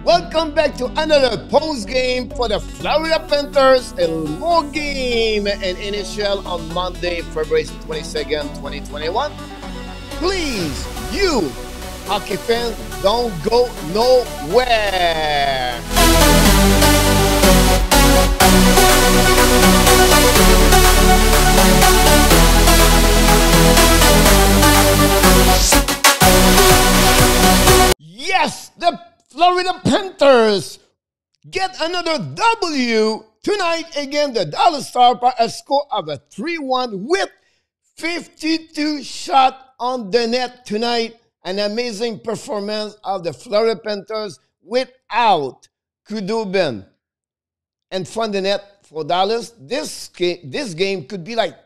Welcome back to another post game for the Florida Panthers. A more game and NHL on Monday, February 22nd, 2021. Please, you hockey fans, don't go nowhere. Yes, the Florida Panthers get another W tonight against the Dallas Stars by a score of a 3-1 with 52 shots on the net tonight. An amazing performance of the Florida Panthers without Kudobin and front the net for Dallas. This game could be like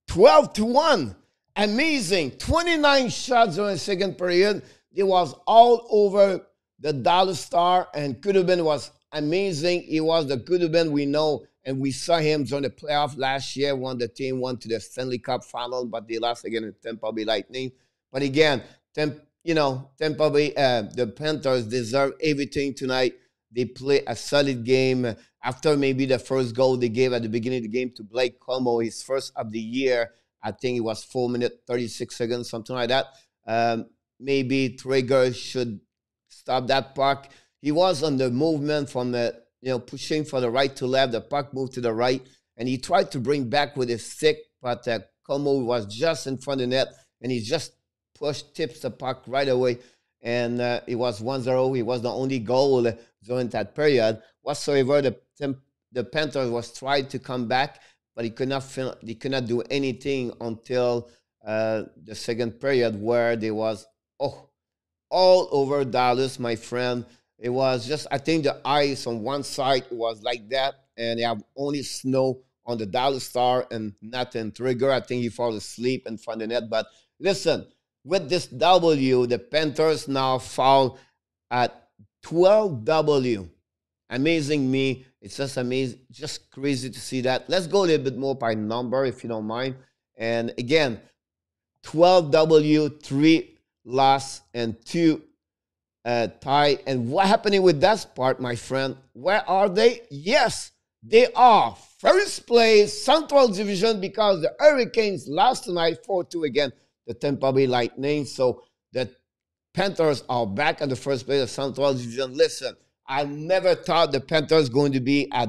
12-1. Amazing. 29 shots during the second period. It was all over the Dallas Star, and Kudobin was amazing. He was the Kudobin we know, and we saw him during the playoff last year when the team went to the Stanley Cup final, but they lost again in Tampa Bay Lightning. But again, Tampa Bay, the Panthers deserve everything tonight. They play a solid game. After maybe the first goal they gave at the beginning of the game to Blake Como, his first of the year, I think it was 4 minutes, 36 seconds, something like that. Maybe Traeger should stop that puck. He was on the movement from the, pushing from the right to left. The puck moved to the right, and he tried to bring back with his stick, but Como was just in front of the net, and he just tips the puck right away, and it was 1-0. He was the only goal during that period. Whatsoever, the Panthers was trying to come back, but he could not do anything until the second period, where there was all over Dallas, my friend. It was just, I think the ice on one side was like that, and they have only snow on the Dallas Star and nothing. Trigger, I think he fell asleep in front of the net. But listen, with this W, the Panthers now fall at 12W. Amazing me. It's just amazing, just crazy to see that. Let's go a little bit more by number, if you don't mind. And again, 12W, 3 loss, and 2 tie. And what happening with that part, my friend? Where are they? Yes, they are first place, Central Division, because the Hurricanes lost tonight 4-2 against the Tampa Bay Lightning. So the Panthers are back at the first place of Central Division. Listen, I never thought the Panthers going to be at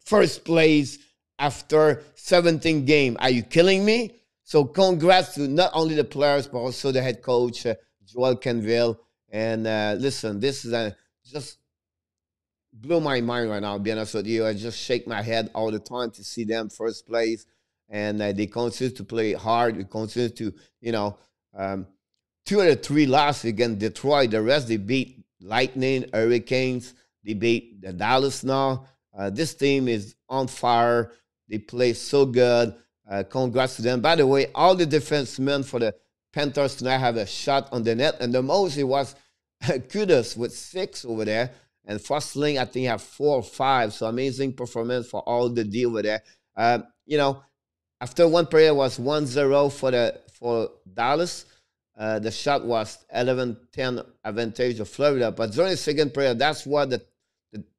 first place after 17 games. Are you killing me? So congrats to not only the players, but also the head coach, Joel Canville. And listen, this is just blew my mind right now, to be honest with you. I just shake my head all the time to see them first place. And they continue to play hard. They continue to, 2 out of 3 losses against Detroit. The rest, they beat Lightning, Hurricanes. They beat the Dallas now. This team is on fire. They play so good. Congrats to them. By the way, all the defensemen for the Panthers tonight have a shot on the net, and the most it was Kudos with 6 over there, and Fosling, I think, have 4 or 5. So amazing performance for all the deal over there. After one period was 1-0 for Dallas. The shot was 11-10 advantage of Florida, but during the second period, that's what the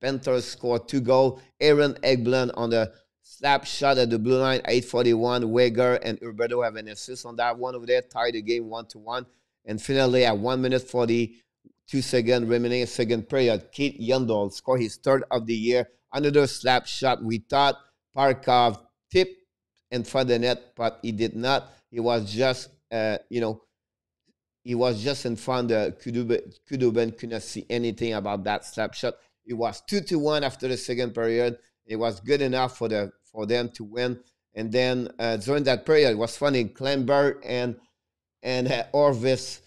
Panthers scored 2 goals. Aaron Eggblad on the slap shot at the blue line, 8:41. Weger and Urberto have an assist on that one over there, tied the game 1-1. And finally, at 1 minute 42 seconds remaining in second period, Keith Yandel scored his 3rd of the year. Another slap shot. We thought Parkov tipped in front of the net, but he did not. He was just, he was just in front of Kudobin could not see anything about that slap shot. It was 2-1 after the second period. It was good enough for them to win. And then during that period, it was funny. Kleinberg and Orvis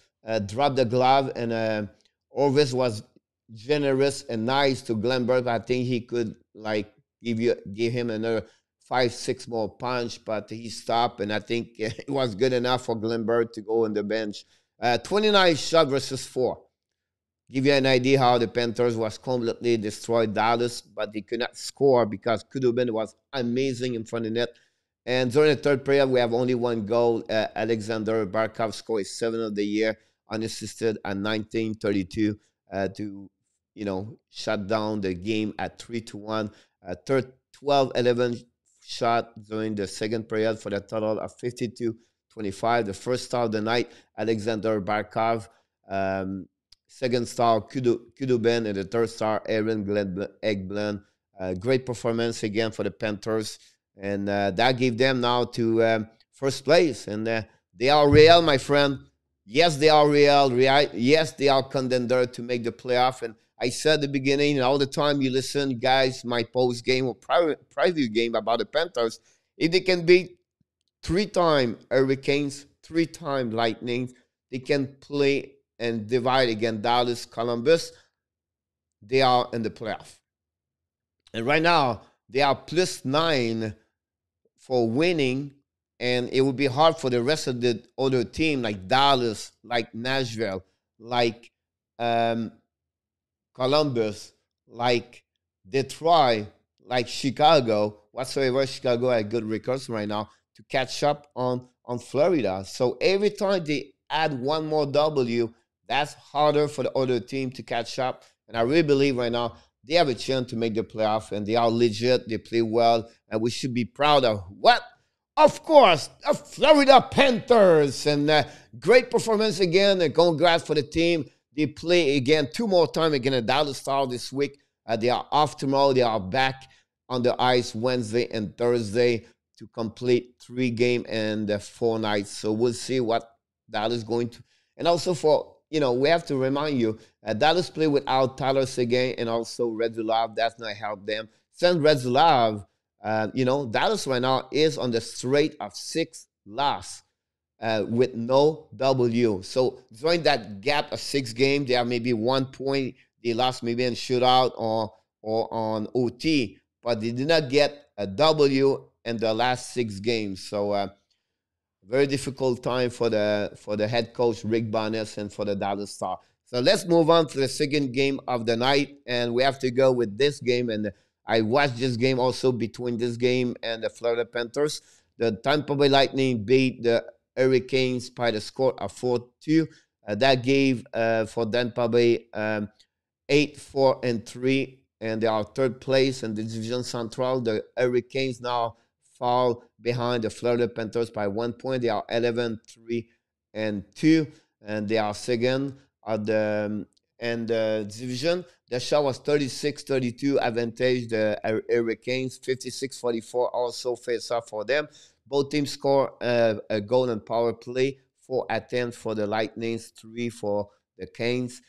dropped the glove, and Orvis was generous and nice to Glenberg. I think he could give him another 5-6 more punch, but he stopped, and I think it was good enough for Glenberg to go on the bench. 29 shot versus 4. Give you an idea how the Panthers was completely destroyed Dallas, but they could not score because Kudobin was amazing in front of the net. And during the third period, we have only 1 goal. Alexander Barkov scored his 7th of the year, unassisted at 19:32 to, shut down the game at 3-1. Third 12-11 shot during the second period for the total of 52-25. The first star of the night, Alexander Barkov. Second star, Kuduben. And the third star, Aaron Eggblend. Great performance again for the Panthers. And that gave them now to first place. And they are real, my friend. Yes, they are real. Yes, they are contender to make the playoff. And I said at the beginning, and all the time you listen, guys, my post game or preview game about the Panthers, if they can beat 3-time Hurricanes, 3-time Lightning, they can play and divide against Dallas, Columbus. They are in the playoff. And right now, they are +9 for winning, and it would be hard for the rest of the other team like Dallas, like Nashville, like Columbus, like Detroit, like Chicago, whatsoever. Chicago had good records right now to catch up on Florida. So every time they add one more W, that's harder for the other team to catch up. And I really believe right now they have a chance to make the playoff, and they are legit. They play well, and we should be proud of what? Of course, the Florida Panthers. And great performance again. And congrats for the team. They play again 2 more times against the Dallas Stars this week. They are off tomorrow. They are back on the ice Wednesday and Thursday to complete 3 games and 4 nights. So we'll see what Dallas is going to. And also we have to remind you, Dallas play without Tyler Seguin and also Radulov. That's not help them. Since Radulov, Dallas right now is on the straight of 6 losses with no W. So during that gap of 6 games, they have maybe 1 point. They lost maybe in shootout or on OT, but they did not get a W in the last 6 games. So very difficult time for the head coach Rick Barnes and for the Dallas Stars. So let's move on to the second game of the night, and we have to go with this game. And I watched this game also between this game and the Florida Panthers. The Tampa Bay Lightning beat the Hurricanes by the score of 4-2. That gave for Tampa Bay 8-4-3, and they are third place in the Division Central. The Hurricanes now fall behind the Florida Panthers by 1 point. They are 11-3-2, and they are second at the division. The shot was 36-32 advantage the Hurricanes, 56-44 also face off for them. Both teams score a goal and power play, 4 attempts for the Lightning, 3 for the Canes.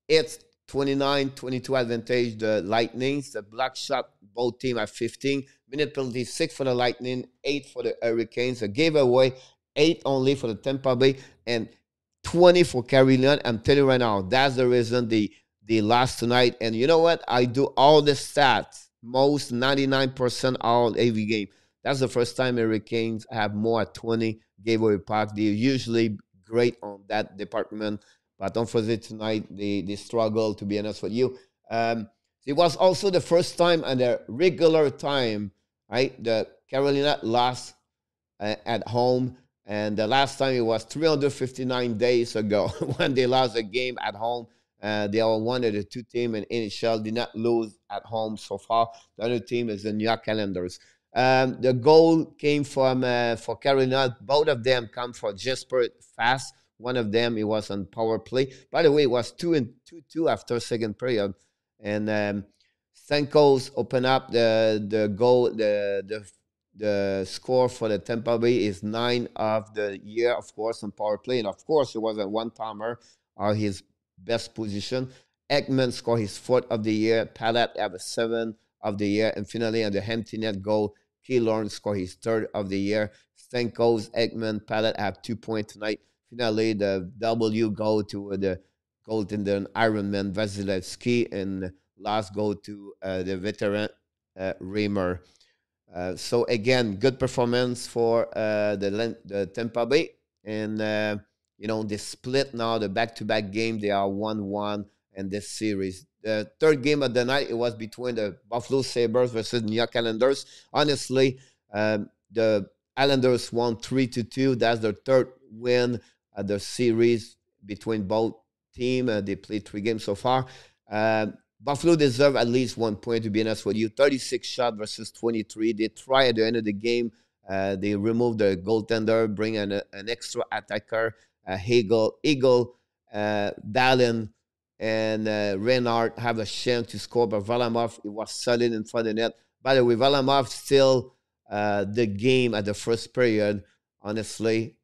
It's 29-22 advantage the Lightnings. The block shot, both teams at 15. Minute penalty, 6 for the Lightning, 8 for the Hurricanes. A giveaway, 8 only for the Tampa Bay, and 20 for Carolina. I'm telling you right now, that's the reason they lost tonight. And you know what? I do all the stats, most 99% all every game. That's the first time Hurricanes have more at 20 giveaway puck. They're usually great on that department, but unfortunately tonight they struggle, to be honest with you. It was also the first time at a regular time, right? The Carolina lost at home, and the last time it was 359 days ago when they lost a game at home. They are one of the 2 teams in NHL did not lose at home so far. The other team is the New York Islanders. The goal came from for Carolina. Both of them come for Jesper Fast. One of them, it was on power play. By the way, it was 2-2 after second period. And Stamkos opened up the goal. The score for the Tampa Bay is 9 of the year, of course, on power play. And of course, it was a one-timer, his best position. Ekman scored his 4th of the year. Palat have a 7 of the year. And finally, on the empty net goal, Key Lawrence scored his 3rd of the year. Stamkos, Ekman, Palat have 2 points tonight. Finally, the W go to the goaltender Ironman Vasilevsky, and last go to the veteran Reimer. So again, good performance for the Tampa Bay, and they split now the back-to-back game. They are 1-1 in this series. The third game of the night, it was between the Buffalo Sabres versus New York Islanders. Honestly, the Islanders won 3-2. That's their 3rd win of the series between both teams. They played 3 games so far. Uh, Buffalo deserve at least 1 point, to be honest with you. 36 shot versus 23. They try at the end of the game. They remove the goaltender, bring an extra attacker, Dallin, and Reinhardt have a chance to score, but Valamov, it was solid in front of the net. By the way, Valamov still the game at the first period, honestly.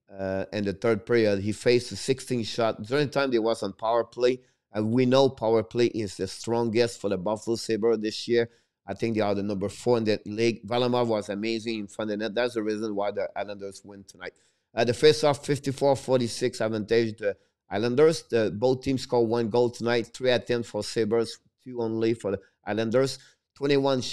In the third period, he faced a 16 shot. During the time they was on power play, and we know power play is the strongest for the Buffalo Sabres this year. I think they are the number 4 in the league. Valamov was amazing in front of the net. That's the reason why the Islanders win tonight. The face-off, 54-46 advantage the Islanders. Both teams score 1 goal tonight. 3 attempts for Sabres, 2 only for the Islanders. 21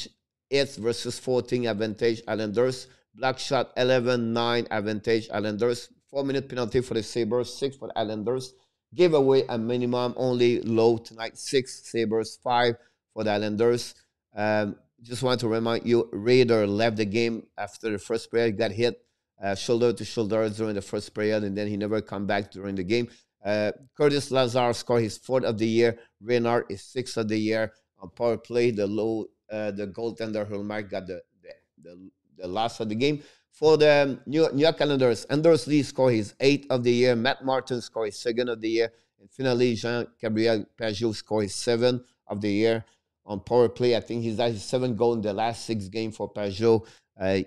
hits versus 14 advantage Islanders. Black shot 11-9 advantage Islanders. 4-minute penalty for the Sabres, 6 for the Islanders. Give away a minimum only low tonight, 6 Sabres, 5 for the Islanders. Just want to remind you, Raider left the game after the first period, got hit shoulder to shoulder during the first period, and then he never come back during the game. Curtis Lazar scored his 4th of the year. Reinhardt is 6th of the year. On power play, the goaltender Hulmark got the last of the game. For the New York Islanders, Anders Lee scored his 8th of the year. Matt Martin scored his 2nd of the year. And finally, Jean-Gabriel Pageau scored his 7th of the year. On power play, I think he's at his 7th goal in the last 6 games for Pageau.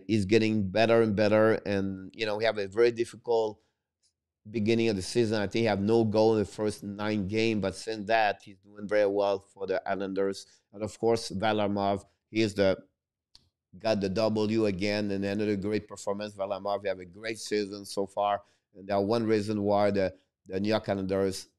He's getting better and better. And, we have a very difficult beginning of the season. I think he have no goal in the first 9 games. But since that, he's doing very well for the Islanders. And, of course, Valamov, he is got the W again, and another great performance. Valamov, we have a great season so far, and that's one reason why the New York Islanders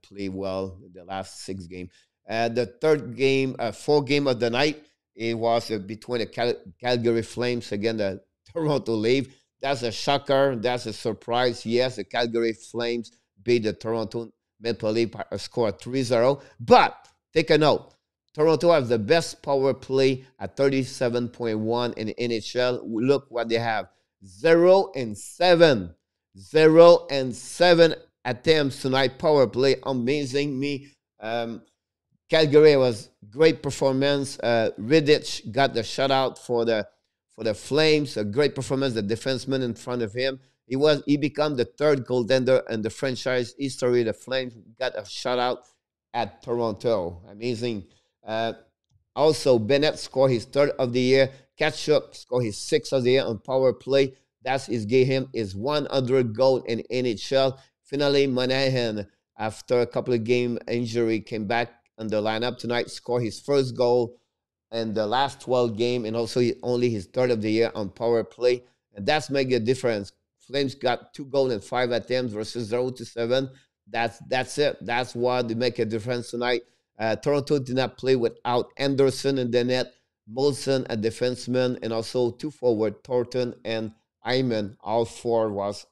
play well in the last 6 games. The third game, 4th game of the night, it was between the Calgary Flames against the Toronto Leaf. That's a shocker. That's a surprise. Yes, the Calgary Flames beat the Toronto Maple Leaf by a score of 3-0. But take a note. Toronto has the best power play at 37.1 in the NHL. Look what they have. 0-7. 0-7 attempts tonight. Power play. Amazing me. Calgary was great performance. Riddich got the shutout for the Flames. A great performance. The defenseman in front of him. He became the 3rd goaltender in the franchise history. The Flames got a shutout at Toronto. Amazing. Also, Bennett scored his 3rd of the year. Ketchup scored his 6th of the year on power play. That's gave him his 100 goal in NHL. Finally, Monahan, after a couple of game injury, came back in the lineup tonight, scored his 1st goal in the last 12 game, and also only his 3rd of the year on power play. And that's make a difference. Flames got 2 goals and 5 attempts versus 0-7. That's it. That's why they make a difference tonight. Toronto did not play without Anderson in the net, Molson, a defenseman, and also 2 forward, Thornton and Hyman. All 4 was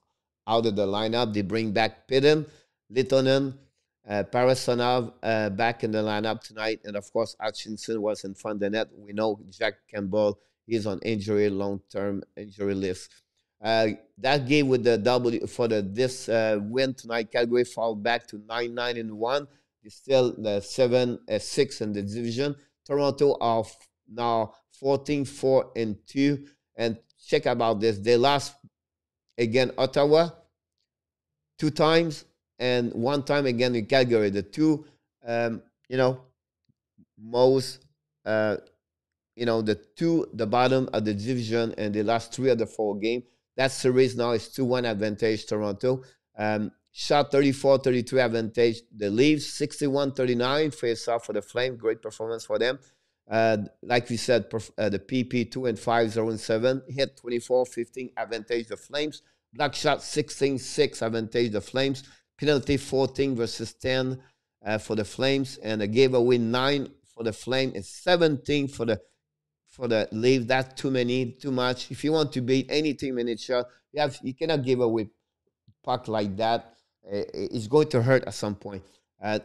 out of the lineup. They bring back Pidden, Littonen, Parasonov back in the lineup tonight. And, of course, Hutchinson was in front of the net. We know Jack Campbell is on long-term injury list. That game with the W for this win tonight, Calgary fall back to 9-1. Still the 7-6 in the division. Toronto are now 14-4-2. And check about this. They lost again Ottawa 2 times and 1 time again in Calgary. The 2, most, the bottom of the division, and they lost 3 of the 4 games. That series now is 2-1 advantage Toronto. Shot 34-33 advantage the Leafs, 61-39 face off for the Flames. Great performance for them. Like we said, the PP 2-5, 0-7. Hit 24-15 advantage the Flames. Block shot 16-6 advantage the Flames. Penalty 14 versus 10 for the Flames. And a giveaway 9 for the Flames and 17 for the Leafs. That's too much. If you want to beat any team in NHL, you cannot give away puck like that. It's going to hurt at some point.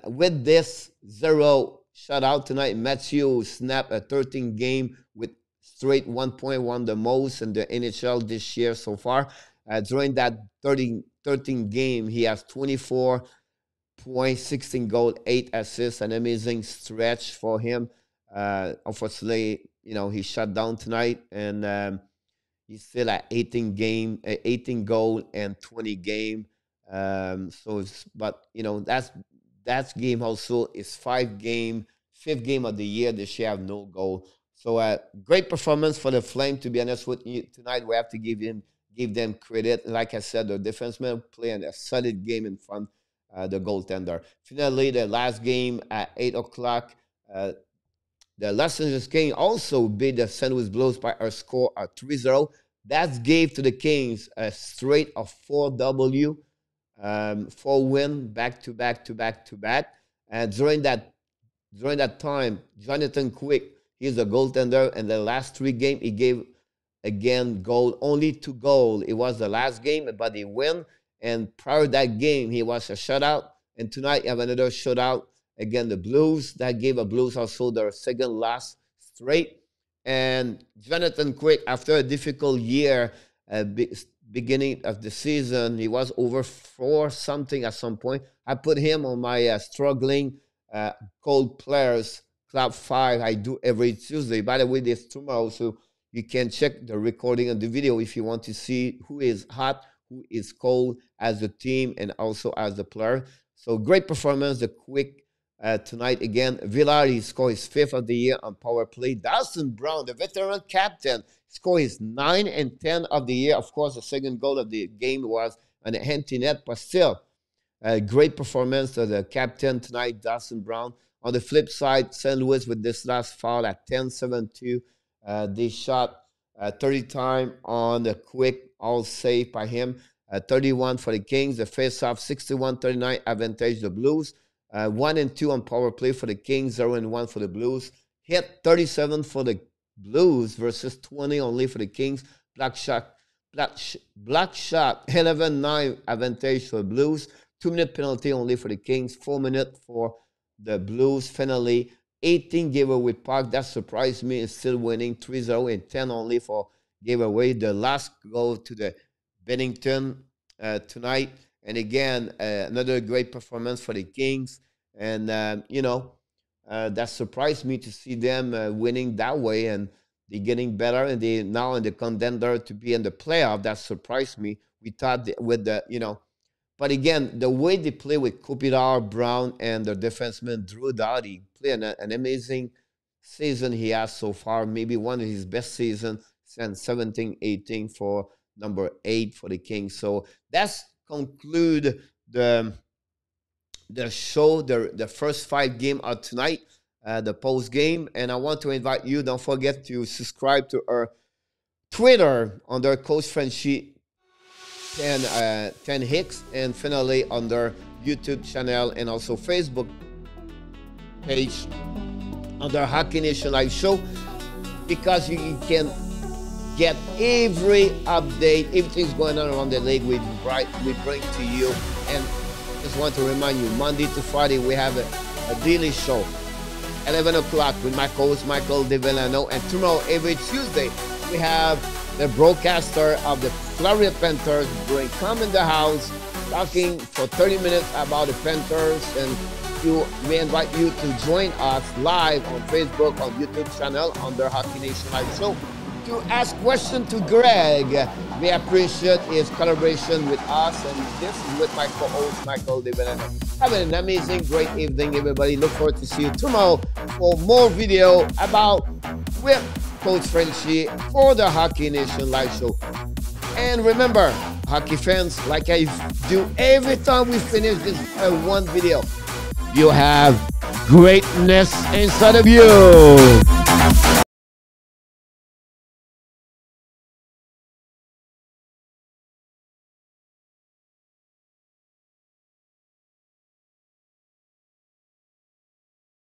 With this 0 shutout tonight, Matthew snapped a 13 game with straight 1.1, the most in the NHL this year so far. During that 13 game, he has 24 points, 16 goals, 8 assists, an amazing stretch for him. Unfortunately, he shut down tonight, and he's still at 18 goal and 20 game. But that's game also is 5 game, 5th game of the year. They should have no goal. So great performance for the Flame. To be honest with you, tonight we have to give them credit. Like I said, the defensemen playing a solid game in front the goaltender. Finally, the last game at 8 o'clock. The Los Angeles Kings also beat the St. Louis Blues by a score of 3-0. That gave to the Kings a straight of 4W, 4 win back to back to back to back. And during that time, Jonathan Quick, he's a goaltender, and the last 3 games he gave again goal, only 2 goals. It was the last game, but he win. And prior to that game, he was a shutout. And tonight, you have another shutout again, the Blues. That gave the Blues also their second last straight. And Jonathan Quick, after a difficult year, beginning of the season, he was over 4 something at some point. I put him on my struggling cold players club 5. I do every Tuesday. By the way, there's tomorrow, so you can check the recording and the video if you want to see who is hot, who is cold as a team and also as a player. So great performance, the Quick tonight again. Villar, he scored his 5th of the year on power play. Dawson Brown, the veteran captain, scored his 9 and 10 of the year. Of course, the second goal of the game was an empty net, but still a great performance of the captain tonight, Dawson Brown. On the flip side, St. Louis with this last foul at 10-7-2. They shot 30 times on the Quick, all saved by him. 31 for the Kings. The face-off, 61-39, advantage the Blues. 1 and 2 on power play for the Kings, 0 and 1 for the Blues. Hit 37 for the Blues versus 20 only for the Kings. Black shot, 11-9 advantage for the Blues. 2-minute penalty only for the Kings. 4 minutes for the Blues. Finally, 18 giveaway Park. That surprised me. It's still winning 3-0 and 10 only for giveaway. The last goal to the Bennington tonight. And again, another great performance for the Kings. And, that surprised me to see them winning that way. And they're getting better. And they're now in the contender to be in the playoff. That surprised me. We thought with the, But again, the way they play with Kopitar, Brown, and their defenseman, Drew Doughty, playing an amazing season he has so far. Maybe one of his best seasons since 17-18 for number 8 for the Kings. So that's conclude the show, the first 5 games of tonight, the post game. And I want to invite you, don't forget to subscribe to our Twitter under Coach Frenchy 10 Hicks, and finally under YouTube channel and also Facebook page under Hockey Nation Live Show, because you can get every update, everything's going on around the league we bring to you. And just want to remind you, Monday to Friday we have a daily show, 11 o'clock with my co-host Michael DeVillano, and tomorrow every Tuesday we have the broadcaster of the Florida Panthers come in the house talking for 30 minutes about the Panthers, and we invite you to join us live on Facebook, on YouTube channel under Hockey Nation Live Show to ask questions to Greg. We appreciate his collaboration with us, and this is with my co-host Michael DeVillano. Have an amazing, great evening, everybody. Look forward to see you tomorrow for more video about with Coach Frenchy for the Hockey Nation Live Show. And remember, hockey fans, like I do every time we finish this one video, you have greatness inside of you.